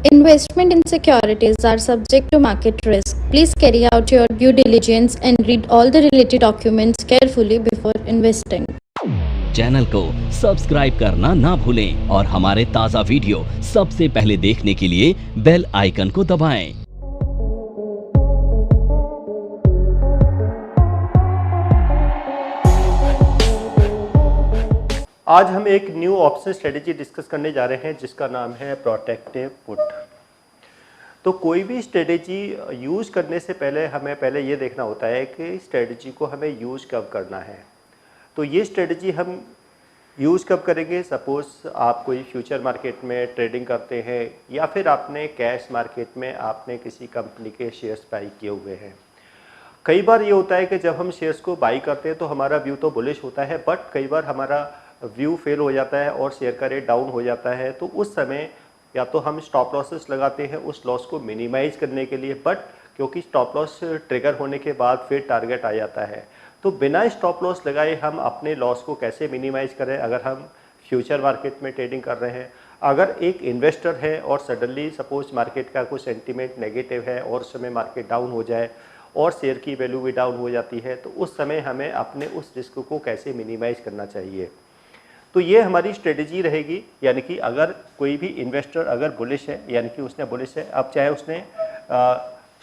Investment in securities are subject to market risk. Please carry out your due diligence and read all the related documents carefully before investing. Channel को subscribe करना ना भूलें और हमारे ताज़ा video सबसे पहले देखने के लिए बेल आइकन को दबाएं। आज हम एक न्यू ऑप्शन स्ट्रेटेजी डिस्कस करने जा रहे हैं जिसका नाम है प्रोटेक्टिव पुट। तो कोई भी स्ट्रेटेजी यूज़ करने से पहले हमें पहले ये देखना होता है कि स्ट्रेटेजी को हमें यूज़ कब करना है। तो ये स्ट्रेटेजी हम यूज़ कब करेंगे, सपोज़ आप कोई फ्यूचर मार्केट में ट्रेडिंग करते हैं या फिर आपने कैश मार्केट में आपने किसी कंपनी के शेयर्स बाई किए हुए हैं। कई बार ये होता है कि जब हम शेयर्स को बाई करते हैं तो हमारा व्यू तो बुलिश होता है, बट कई बार हमारा व्यू फेल हो जाता है और शेयर का रेट डाउन हो जाता है। तो उस समय या तो हम स्टॉप लॉसेस लगाते हैं उस लॉस को मिनिमाइज करने के लिए, बट क्योंकि स्टॉप लॉस ट्रिगर होने के बाद फिर टारगेट आ जाता है। तो बिना स्टॉप लॉस लगाए हम अपने लॉस को कैसे मिनिमाइज करें अगर हम फ्यूचर मार्केट में ट्रेडिंग कर रहे हैं। अगर एक इन्वेस्टर है और सडनली सपोज मार्केट का कुछ सेंटीमेंट नेगेटिव है और उस समय मार्केट डाउन हो जाए और शेयर की वैल्यू भी डाउन हो जाती है, तो उस समय हमें अपने उस रिस्क को कैसे मिनिमाइज करना चाहिए। तो ये हमारी स्ट्रेटेजी रहेगी। यानी कि अगर कोई भी इन्वेस्टर अगर बुलिश है, यानी कि उसने बुलिश है, अब चाहे उसने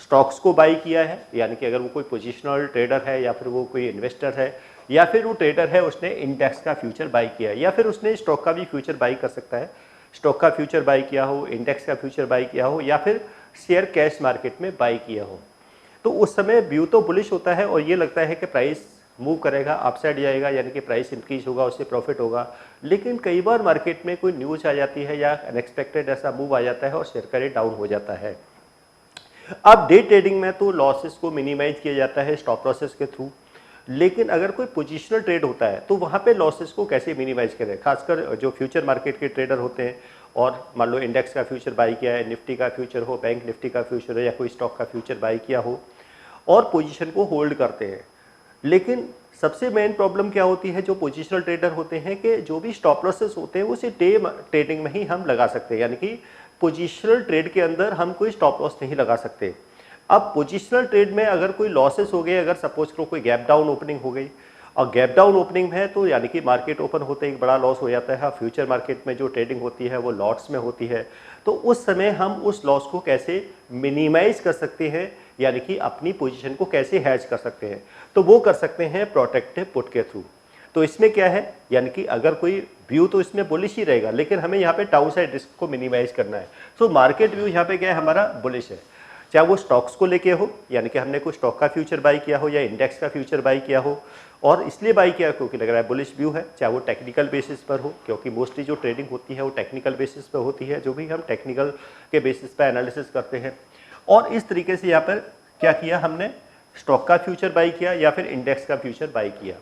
स्टॉक्स को बाई किया है, यानी कि अगर वो कोई पोजिशनल ट्रेडर है या फिर वो कोई इन्वेस्टर है या फिर वो ट्रेडर है उसने इंडेक्स का फ्यूचर बाई किया है या फिर उसने स्टॉक का भी फ्यूचर बाई कर सकता है, स्टॉक का फ्यूचर बाई किया हो, इंडेक्स का फ्यूचर बाई किया हो या फिर शेयर कैश मार्केट में बाई किया हो। तो उस समय व्यू तो बुलिश होता है और ये लगता है कि प्राइस मूव करेगा, अपसाइड जाएगा, यानी कि प्राइस इंक्रीज होगा, उससे प्रॉफिट होगा। लेकिन कई बार मार्केट में कोई न्यूज़ आ जाती है या अनएक्सपेक्टेड ऐसा मूव आ जाता है और शेयर का रेट डाउन हो जाता है। अब डे ट्रेडिंग में तो लॉसेस को मिनिमाइज किया जाता है स्टॉप लॉसेस के थ्रू, लेकिन अगर कोई पोजिशनल ट्रेड होता है तो वहाँ पे लॉसेस को कैसे मिनिमाइज करें। खासकर जो फ्यूचर मार्केट के ट्रेडर होते हैं और मान लो इंडेक्स का फ्यूचर बाई किया है, निफ्टी का फ्यूचर हो, बैंक निफ्टी का फ्यूचर हो या कोई स्टॉक का फ्यूचर बाई किया हो और पोजीशन को होल्ड करते हैं। लेकिन सबसे मेन प्रॉब्लम क्या होती है, जो पोजिशनल ट्रेडर होते हैं कि जो भी स्टॉप लॉसेस होते हैं उसे डे ट्रेडिंग में ही हम लगा सकते हैं, यानी कि पोजिशनल ट्रेड के अंदर हम कोई स्टॉप लॉस नहीं लगा सकते। अब पोजिशनल ट्रेड में अगर कोई लॉसेस हो गए, अगर सपोज करो कोई गैप डाउन ओपनिंग हो गई और गैप डाउन ओपनिंग है तो यानी कि मार्केट ओपन होते ही बड़ा लॉस हो जाता है। फ्यूचर मार्केट में जो ट्रेडिंग होती है वो लॉट्स में होती है। तो उस समय हम उस लॉस को कैसे मिनिमाइज कर सकते हैं, यानी कि अपनी पोजीशन को कैसे हैज कर सकते हैं, तो वो कर सकते हैं प्रोटेक्टिव पुट के थ्रू। तो इसमें क्या है, यानी कि अगर कोई व्यू तो इसमें बुलिश ही रहेगा, लेकिन हमें यहाँ पे डाउन साइड रिस्क को मिनिमाइज करना है। तो मार्केट व्यू यहाँ पे क्या है, हमारा बुलिश है, चाहे वो स्टॉक्स को लेके हो, यानी कि हमने कोई स्टॉक का फ्यूचर बाई किया हो या इंडेक्स का फ्यूचर बाई किया हो और इसलिए बाई किया क्योंकि लग रहा है बुलिश व्यू है, चाहे वो टेक्निकल बेसिस पर हो, क्योंकि मोस्टली जो ट्रेडिंग होती है वो टेक्निकल बेसिस पर होती है, जो भी हम टेक्निकल के बेसिस पर एनालिसिस करते हैं। और इस तरीके से यहाँ पर क्या किया, हमने स्टॉक का फ्यूचर बाई किया या फिर इंडेक्स का फ्यूचर बाई किया।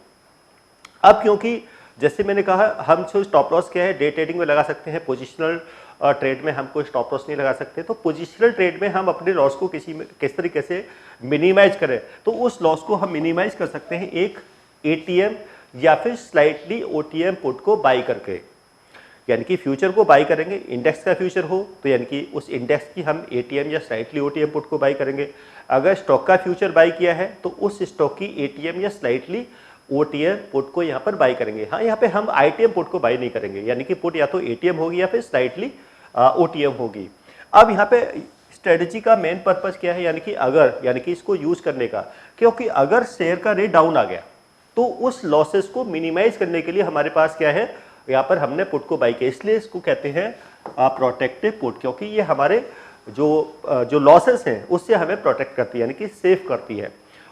अब क्योंकि जैसे मैंने कहा हम जो स्टॉप लॉस क्या है डे ट्रेडिंग में लगा सकते हैं, पोजिशनल ट्रेड में हम कोई स्टॉप लॉस नहीं लगा सकते। तो पोजिशनल ट्रेड में हम अपने लॉस को किस तरीके से मिनिमाइज करें, तो उस लॉस को हम मिनिमाइज कर सकते हैं एक एटीएम या फिर स्लाइटली ओटीएम पुट को बाई करके। यानी कि फ्यूचर को बाई करेंगे, इंडेक्स का फ्यूचर हो तो यानी कि उस इंडेक्स की हम एटीएम या स्लाइटली ओटीएम पुट को बाई करेंगे। अगर स्टॉक का फ्यूचर बाई किया है तो उस स्टॉक की एटीएम या स्लाइटली ओटीएम पुट को यहाँ पर बाई करेंगे। हाँ, यहाँ पे हम आईटीएम पुट को बाई नहीं करेंगे, यानी कि पुट या तो एटीएम होगी या फिर स्लाइटली ओटीएम होगी। अब यहाँ पे स्ट्रेटजी का मेन पर्पस क्या है, यानी कि अगर यानी कि इसको यूज करने का, क्योंकि अगर शेयर का रेट डाउन आ गया तो उस लॉसेस को मिनिमाइज करने के लिए हमारे पास क्या है, यहाँ पर हमने पुट को बाई किया, इसलिए इसको कहते हैं प्रोटेक्टिव पुट, क्योंकि ये हमारे जो लॉसेस हैं उससे हमें प्रोटेक्ट करती है, यानी कि सेव करती है।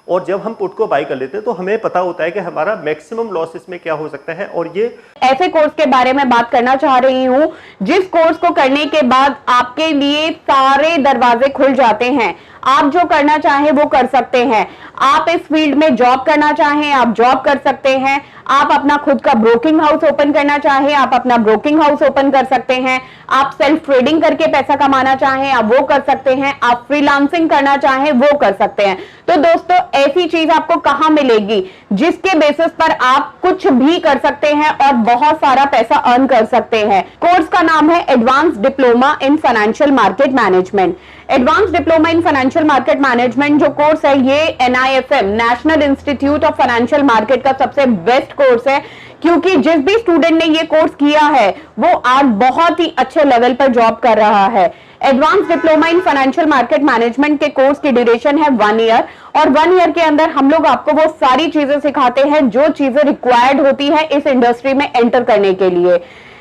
और जब हम पुट को बाई कर लेते हैं तो हमें पता होता है कि हमारा मैक्सिमम लॉस इसमें क्या हो सकता है। और ये ऐसे कोर्स के बारे में बात करना चाह रही हूं जिस कोर्स को करने के बाद आपके लिए सारे दरवाजे खुल जाते हैं, आप जो करना चाहें वो कर सकते हैं। आप इस फील्ड में जॉब करना चाहें आप जॉब कर सकते हैं, आप अपना खुद का ब्रोकिंग हाउस ओपन करना चाहें आप अपना ब्रोकिंग हाउस ओपन कर सकते हैं, आप सेल्फ ट्रेडिंग करके पैसा कमाना चाहें आप वो कर सकते हैं, आप फ्रीलांसिंग करना चाहें वो कर सकते हैं। तो दोस्तों ऐसी चीज आपको कहां मिलेगी जिसके बेसिस पर आप कुछ भी कर सकते हैं और बहुत सारा पैसा अर्न कर सकते हैं। कोर्स का नाम है advance diploma in financial market management. Advance diploma in financial market management जो कोर्स है ये NIFM national institute of financial market का सबसे बेस्ट कोर्स है, क्योंकि जिस भी स्टूडेंट ने ये कोर्स किया है वो आज बहुत ही अच्छे लेवल पर जॉब कर रहा है। Advance diploma in financial market management के कोर्स की ड्यूरेशन है 1 ईयर, और 1 ईयर के अंदर हम लोग आपको वो सारी चीजें सिखाते हैं जो चीजें रिक्वायर्ड होती है इस इंडस्ट्री में एंटर करने के लिए।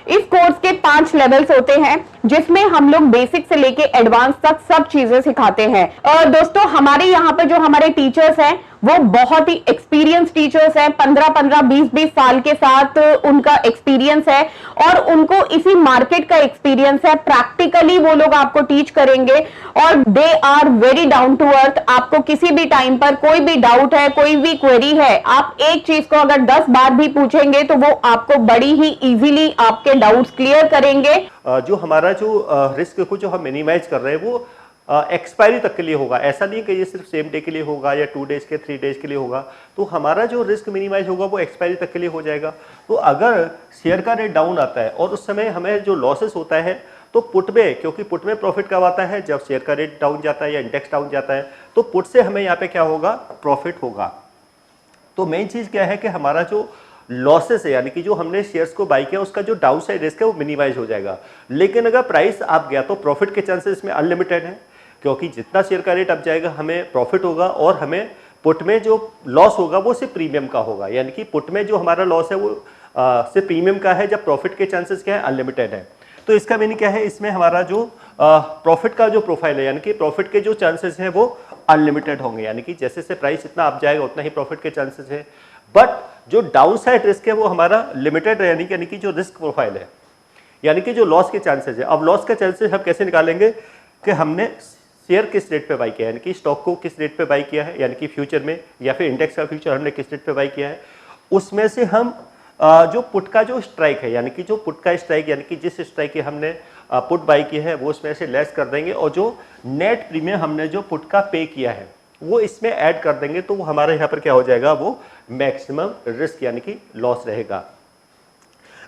इस कोर्स के 5 लेवल्स होते हैं, जिसमें हम लोग बेसिक से लेके एडवांस तक सब चीजें सिखाते हैं। और दोस्तों हमारे यहाँ पर जो हमारे टीचर्स हैं वो बहुत ही एक्सपीरियंस टीचर्स हैं, 15-15, 20-20 साल के साथ उनका एक्सपीरियंस है और उनको इसी मार्केट का एक्सपीरियंस है। प्रैक्टिकली वो लोग आपको टीच करेंगे और they are very down to earth. आपको किसी भी टाइम पर कोई भी डाउट है, कोई भी क्वेरी है, आप एक चीज को अगर 10 बार भी पूछेंगे तो वो आपको बड़ी ही इजीली आपके डाउट्स क्लियर करेंगे। जो हमारा जो रिस्क को जो हम मिनिमाइज कर रहे हैं वो एक्सपायरी तक के लिए होगा। ऐसा नहीं कि ये सिर्फ सेम डे के लिए होगा या 2 डेज के 3 डेज के लिए होगा। तो हमारा जो रिस्क मिनिमाइज होगा वो एक्सपायरी तक के लिए हो जाएगा। तो अगर शेयर का रेट डाउन आता है और उस समय हमें जो लॉसेस होता है तो पुट में, क्योंकि पुट में प्रॉफिट कब आता है जब शेयर का रेट डाउन जाता है या इंडेक्स डाउन जाता है, तो पुट से हमें यहाँ पे क्या होगा, प्रॉफिट होगा। तो मेन चीज़ क्या है कि हमारा जो लॉसेस है यानी कि जो हमने शेयर्स को बाई किया उसका जो डाउन साइड रिस्क है वो मिनिमाइज हो जाएगा। लेकिन अगर प्राइस अप गया तो प्रॉफिट के चांसेस इसमें अनलिमिटेड है, क्योंकि जितना शेयर का रेट अप जाएगा हमें प्रॉफिट होगा और हमें पुट में जो लॉस होगा वो सिर्फ प्रीमियम का होगा। यानी कि पुट में जो हमारा लॉस है वो सिर्फ प्रीमियम का है, जब प्रॉफिट के चांसेस क्या है, अनलिमिटेड है। तो इसका मीनिंग क्या है, इसमें हमारा जो प्रॉफिट का जो प्रोफाइल है यानी कि प्रॉफिट के जो चांसेस हैं वो अनलिमिटेड होंगे। यानी कि जैसे से प्राइस इतना अप जाएगा उतना ही प्रॉफिट के चांसेस है, बट जो डाउन साइड रिस्क है वो हमारा लिमिटेड है। यानी कि जो रिस्क प्रोफाइल है यानी कि जो लॉस के चांसेस है। अब लॉस के चांसेस हम कैसे निकालेंगे कि हमने शेयर किस रेट पे बाई किया है, यानी कि स्टॉक को किस रेट पे बाई किया है, यानी कि फ्यूचर में या फिर इंडेक्स का फ्यूचर हमने किस रेट पे बाई किया है, उसमें से हम जो पुट का जो स्ट्राइक है यानी कि जो पुट का स्ट्राइक यानी कि जिस स्ट्राइक की हमने पुट बाई की है वो उसमें से लेस कर देंगे और जो नेट प्रीमियम हमने जो पुट का पे किया है वो इसमें ऐड कर देंगे। तो वो हमारे यहाँ पर क्या हो जाएगा, वो मैक्सिमम रिस्क यानी कि लॉस रहेगा।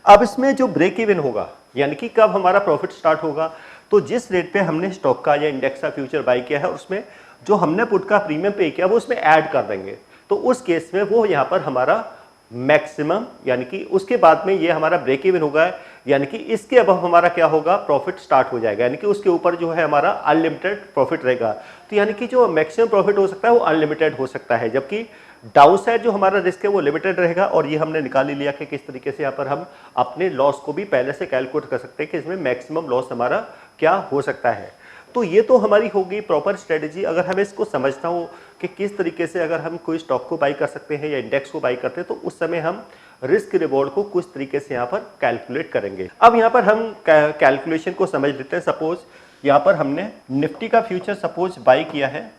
अब इसमें जो ब्रेक इवन होगा यानी कि कब हमारा प्रॉफिट स्टार्ट होगा, तो जिस रेट पे हमने स्टॉक का या इंडेक्स का फ्यूचर बाई किया है उसमें जो हमने पुट का प्रीमियम पे किया वो उसमें ऐड कर देंगे। तो उस केस में वो यहाँ पर हमारा मैक्सिमम यानी कि उसके बाद में ये हमारा ब्रेक इवन होगा, यानी कि इसके अब हमारा क्या होगा, प्रॉफिट स्टार्ट हो जाएगा। यानी कि उसके ऊपर जो है हमारा अनलिमिटेड प्रॉफिट रहेगा। तो यानी कि जो मैक्सिमम प्रॉफिट हो सकता है वो अनलिमिटेड हो सकता है, जबकि डाउन साइड जो हमारा रिस्क है वो लिमिटेड रहेगा। और ये हमने निकाल ही लिया कि किस तरीके से यहाँ पर हम अपने लॉस को भी पहले से कैलकुलेट कर सकते हैं कि इसमें मैक्सिमम लॉस हमारा क्या हो सकता है। तो ये तो हमारी होगी प्रॉपर स्ट्रेटेजी। अगर हमें इसको समझना हो कि किस तरीके से अगर हम कोई स्टॉक को बाई कर सकते हैं या इंडेक्स को बाई करते हैं, तो उस समय हम रिस्क रिवॉर्ड को कुछ तरीके से यहाँ पर कैलकुलेट करेंगे। अब यहाँ पर हम कैलकुलेशन को समझ लेते हैं। सपोज यहाँ पर हमने निफ्टी का फ्यूचर सपोज बाई किया है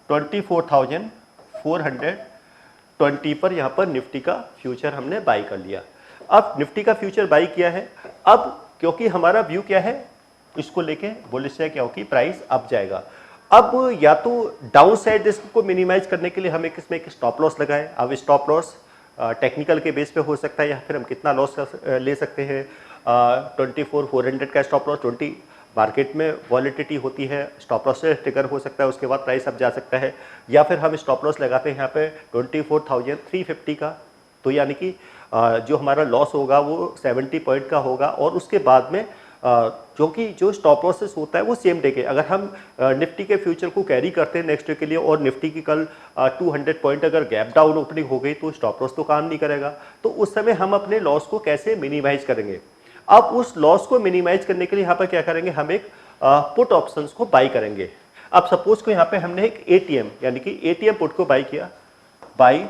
24,420 पर, यहाँ पर निफ्टी का फ्यूचर हमने बाई कर लिया। अब निफ्टी का फ्यूचर बाई किया है, अब क्योंकि हमारा व्यू क्या है, इसको लेके बुलिश है क्या होगी, प्राइस अप जाएगा। अब या तो डाउन साइड रिस्क को मिनिमाइज करने के लिए हम इसमें एक स्टॉप लॉस लगाएं। अब स्टॉप लॉस टेक्निकल के बेस पे हो सकता है या फिर हम कितना लॉस ले सकते हैं। 24,400 का स्टॉप लॉस, 20 मार्केट में वॉलेटिलिटी होती है, स्टॉप लॉस से ट्रिगर हो सकता है, उसके बाद प्राइस अप जा सकता है। या फिर हम स्टॉप लॉस लगाते हैं यहाँ पे 24,350 का, तो यानी कि जो हमारा लॉस होगा वो 70 पॉइंट का होगा। और उसके बाद में क्योंकि जो स्टॉप लॉसेस होता है वो सेम डे के, अगर हम निफ्टी के फ्यूचर को कैरी करते हैं नेक्स्ट डे के लिए और निफ्टी की कल 200 पॉइंट अगर गैप डाउन ओपनिंग हो गई तो स्टॉप लॉस तो काम नहीं करेगा। तो उस समय हम अपने लॉस को कैसे मिनिमाइज करेंगे। अब उस लॉस को मिनिमाइज करने के लिए यहाँ पर क्या करेंगे, हम एक पुट ऑप्शंस को बाई करेंगे। अब सपोज को यहाँ पे हमने एक एटीएम यानी कि एटीएम पुट को बाई किया, बाई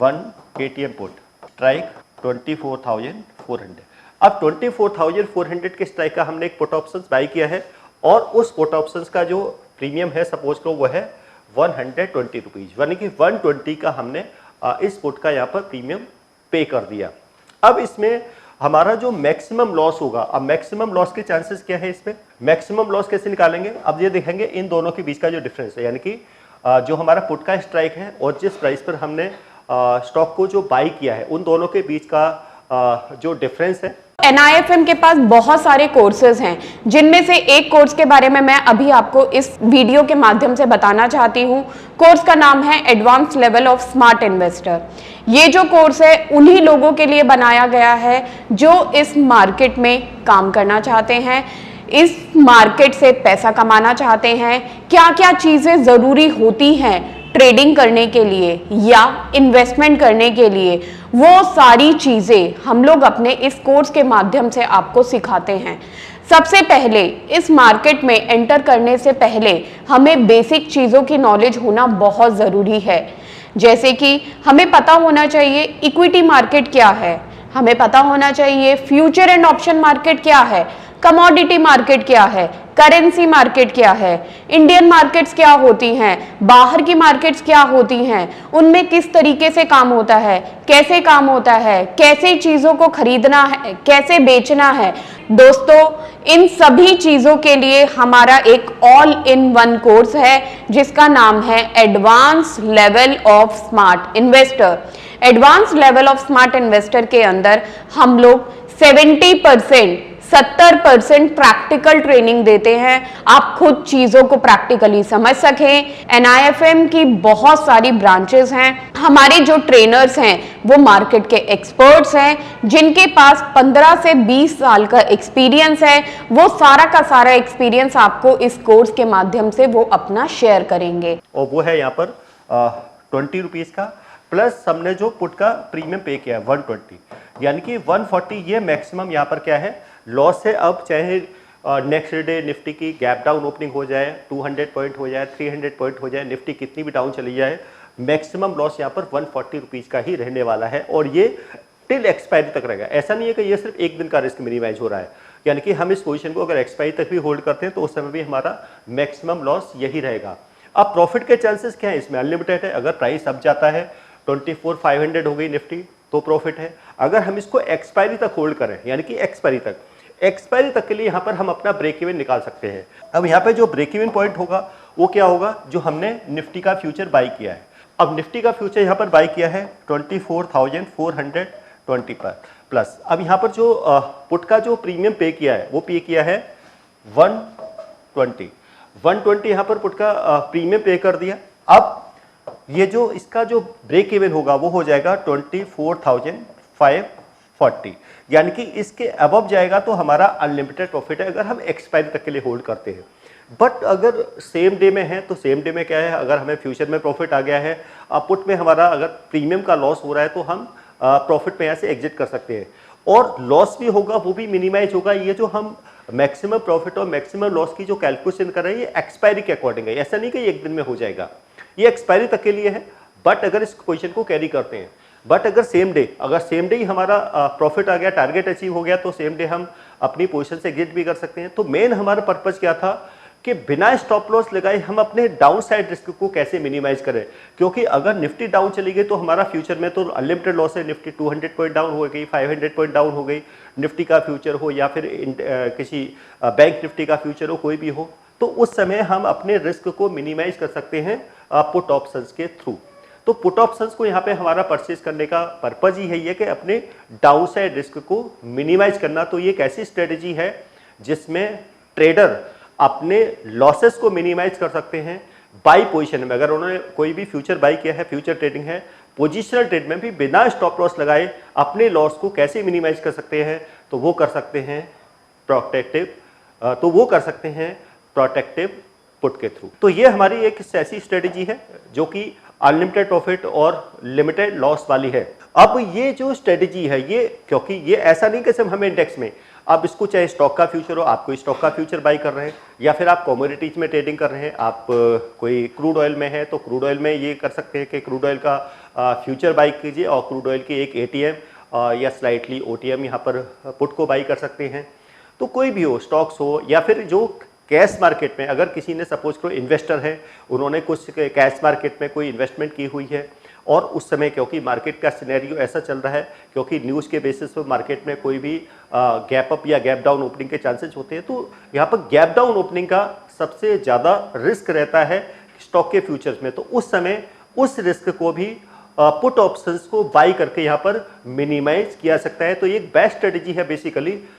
1 एटीएम पुट, स्ट्राइक 24,400। अब 24,400 के स्ट्राइक का हमने एक पुट ऑप्शंस बाई किया है और उस पुट ऑप्शंस का जो प्रीमियम है सपोज को वो है 120 रुपीज, यानी कि 120 का हमने इस पुट का यहाँ पर प्रीमियम पे कर दिया। अब इसमें हमारा जो मैक्सिमम लॉस होगा, अब मैक्सिमम लॉस के चांसेस क्या है, इसमें मैक्सिमम लॉस कैसे निकालेंगे। अब ये देखेंगे इन दोनों के बीच का जो डिफरेंस है, यानी कि जो हमारा पुट का स्ट्राइक है और जिस प्राइस पर हमने स्टॉक को जो बाई किया है उन दोनों के बीच का जो डिफरेंस है। NIFM के पास बहुत सारे कोर्सेज हैं, जिनमें से एक कोर्स के बारे में मैं अभी आपको इस वीडियो के माध्यम से बताना चाहती हूँ। कोर्स का नाम है advance level of smart investor. ये जो कोर्स है उन्हीं लोगों के लिए बनाया गया है जो इस मार्केट में काम करना चाहते हैं, इस मार्केट से पैसा कमाना चाहते हैं। क्या क्या चीजें जरूरी होती हैं ट्रेडिंग करने के लिए या इन्वेस्टमेंट करने के लिए, वो सारी चीजें हम लोग अपने इस कोर्स के माध्यम से आपको सिखाते हैं। सबसे पहले इस मार्केट में एंटर करने से पहले हमें बेसिक चीजों की नॉलेज होना बहुत जरूरी है। जैसे कि हमें पता होना चाहिए इक्विटी मार्केट क्या है, हमें पता होना चाहिए फ्यूचर एंड ऑप्शन मार्केट क्या है, कमोडिटी मार्केट क्या है, करेंसी मार्केट क्या है, इंडियन मार्केट्स क्या होती हैं, बाहर की मार्केट्स क्या होती हैं, उनमें किस तरीके से काम होता है, कैसे काम होता है, कैसे चीजों को खरीदना है, कैसे बेचना है। दोस्तों, इन सभी चीजों के लिए हमारा एक ऑल इन वन कोर्स है जिसका नाम है advance level of smart investor. Advance level of smart investor के अंदर हम लोग 70% प्रैक्टिकल ट्रेनिंग देते हैं। आप खुद चीजों को प्रैक्टिकली समझ सकें। NIFM की बहुत सारी ब्रांचेस हैं। हमारे जो ट्रेनर्स हैं वो मार्केट के एक्सपर्ट्स हैं, जिनके पास 15 से 20 साल का एक्सपीरियंस है। वो सारा का सारा एक्सपीरियंस आपको इस कोर्स के माध्यम से वो अपना शेयर करेंगे। और वो है यहाँ पर 20 रुपीज़ का, प्लस हमने जो पुट का प्रीमियम पे किया है 120, यानी कि 140 ये मैक्सिमम यहाँ पर क्या है लॉस है। अब चाहे नेक्स्ट डे निफ्टी की गैप डाउन ओपनिंग हो जाए, 200 पॉइंट हो जाए, 300 पॉइंट हो जाए, निफ्टी कितनी भी डाउन चली जाए, मैक्सिमम लॉस यहाँ पर 140 रुपीज़ का ही रहने वाला है। और ये टिल एक्सपायरी तक रहेगा। ऐसा नहीं है कि ये सिर्फ एक दिन का रिस्क मिनिमाइज हो रहा है, यानी कि हम इस पोजीशन को अगर एक्सपायरी तक भी होल्ड करते हैं तो उस समय भी हमारा मैक्सिमम लॉस यही रहेगा। अब प्रॉफिट के चांसेस क्या है इसमें? अनलिमिटेड है। अगर प्राइस अब जाता है 24,500 हो गई निफ्टी तो प्रॉफिट है। अगर हम इसको एक्सपायरी तक होल्ड करें, यानी कि एक्सपायरी तक के लिए यहाँ पर हम अपना ब्रेक इवन निकाल सकते हैं। अब यहाँ पे जो ब्रेक इवन पॉइंट होगा वो क्या होगा, जो हमने निफ्टी का फ्यूचर बाई किया है। अब निफ्टी का फ्यूचर यहाँ पर बाई किया है 24,420 पर प्लस। अब यहाँ पर जो पुट का जो प्रीमियम पे किया है वो पे किया है 120 यहाँ पर पुट का प्रीमियम पे कर दिया। अब ये जो इसका जो ब्रेक इवन होगा वो हो जाएगा 24,540, यानी कि इसके अबव जाएगा तो हमारा अनलिमिटेड प्रॉफिट है अगर हम एक्सपायरी तक के लिए होल्ड करते हैं। बट अगर सेम डे में है तो सेम डे में क्या है, अगर हमें फ्यूचर में प्रॉफिट आ गया है, पुट में हमारा अगर प्रीमियम का लॉस हो रहा है तो हम प्रॉफिट में यहाँ से एग्जिट कर सकते हैं और लॉस भी होगा वो भी मिनिमाइज होगा। ये जो हम मैक्सिमम प्रॉफिट और मैक्सिमम लॉस की जो कैलकुलेशन कर रहे हैं ये एक्सपायरी के अकॉर्डिंग है। ऐसा नहीं कि एक दिन में हो जाएगा, ये एक्सपायरी तक के लिए है। बट अगर इस पोजीशन को कैरी करते हैं, बट अगर सेम डे ही हमारा प्रॉफिट आ गया, टारगेट अचीव हो गया तो सेम डे हम अपनी पोजीशन से एग्जिट भी कर सकते हैं। तो मेन हमारा पर्पज क्या था कि बिना स्टॉप लॉस लगाए हम अपने डाउन साइड रिस्क को कैसे मिनिमाइज करें, क्योंकि अगर निफ्टी डाउन चली गई तो हमारा फ्यूचर में तो अनलिमिटेड लॉस है। निफ्टी 200 पॉइंट डाउन हो गई, 500 पॉइंट डाउन हो गई, निफ्टी का फ्यूचर हो या फिर किसी बैंक निफ्टी का फ्यूचर हो, कोई भी हो, तो उस समय हम अपने रिस्क को मिनिमाइज कर सकते हैं पुट ऑप्शंस के थ्रू। तो पुट ऑप्शंस को यहाँ पे हमारा परचेज करने का पर्पज ही है ये कि अपने डाउन साइड रिस्क को मिनिमाइज करना। तो ये एक ऐसी स्ट्रेटेजी है जिसमें ट्रेडर अपने लॉसेस को मिनिमाइज कर सकते हैं बाई पोजीशन में। अगर उन्होंने कोई भी फ्यूचर बाई किया है, फ्यूचर ट्रेडिंग है, पोजिशनल ट्रेड में भी बिना स्टॉप लॉस लगाए अपने लॉस को कैसे मिनिमाइज कर सकते हैं, तो वो कर सकते हैं प्रोटेक्टिव पुट के थ्रू। तो ये हमारी एक ऐसी स्ट्रेटेजी है जो कि अनलिमिटेड प्रॉफिट और लिमिटेड लॉस वाली है। अब ये जो स्ट्रेटेजी है ये, क्योंकि ये ऐसा नहीं कि सिर्फ हमें इंडेक्स में, आप इसको चाहे स्टॉक का फ्यूचर हो, आप कोई स्टॉक का फ्यूचर बाई कर रहे हैं या फिर आप कमोडिटीज में ट्रेडिंग कर रहे हैं, आप कोई क्रूड ऑयल में है तो क्रूड ऑयल में ये कर सकते हैं कि क्रूड ऑयल का फ्यूचर बाई कीजिए और क्रूड ऑयल की एक ATM या स्लाइटली OTM यहाँ पर पुट को बाई कर सकते हैं। तो कोई भी हो, स्टॉक्स हो या फिर जो कैश मार्केट में, अगर किसी ने सपोज कोई इन्वेस्टर है, उन्होंने कुछ कैश मार्केट में कोई इन्वेस्टमेंट की हुई है और उस समय क्योंकि मार्केट का सिनेरियो ऐसा चल रहा है, क्योंकि न्यूज़ के बेसिस पर मार्केट में कोई भी गैप अप या गैप डाउन ओपनिंग के चांसेस होते हैं, तो यहाँ पर गैप डाउन ओपनिंग का सबसे ज़्यादा रिस्क रहता है स्टॉक के फ्यूचर्स में। तो उस समय उस रिस्क को भी पुट ऑप्शंस को बाई करके यहाँ पर मिनिमाइज किया सकता है। तो ये एक बेस्ट स्ट्रेटेजी है बेसिकली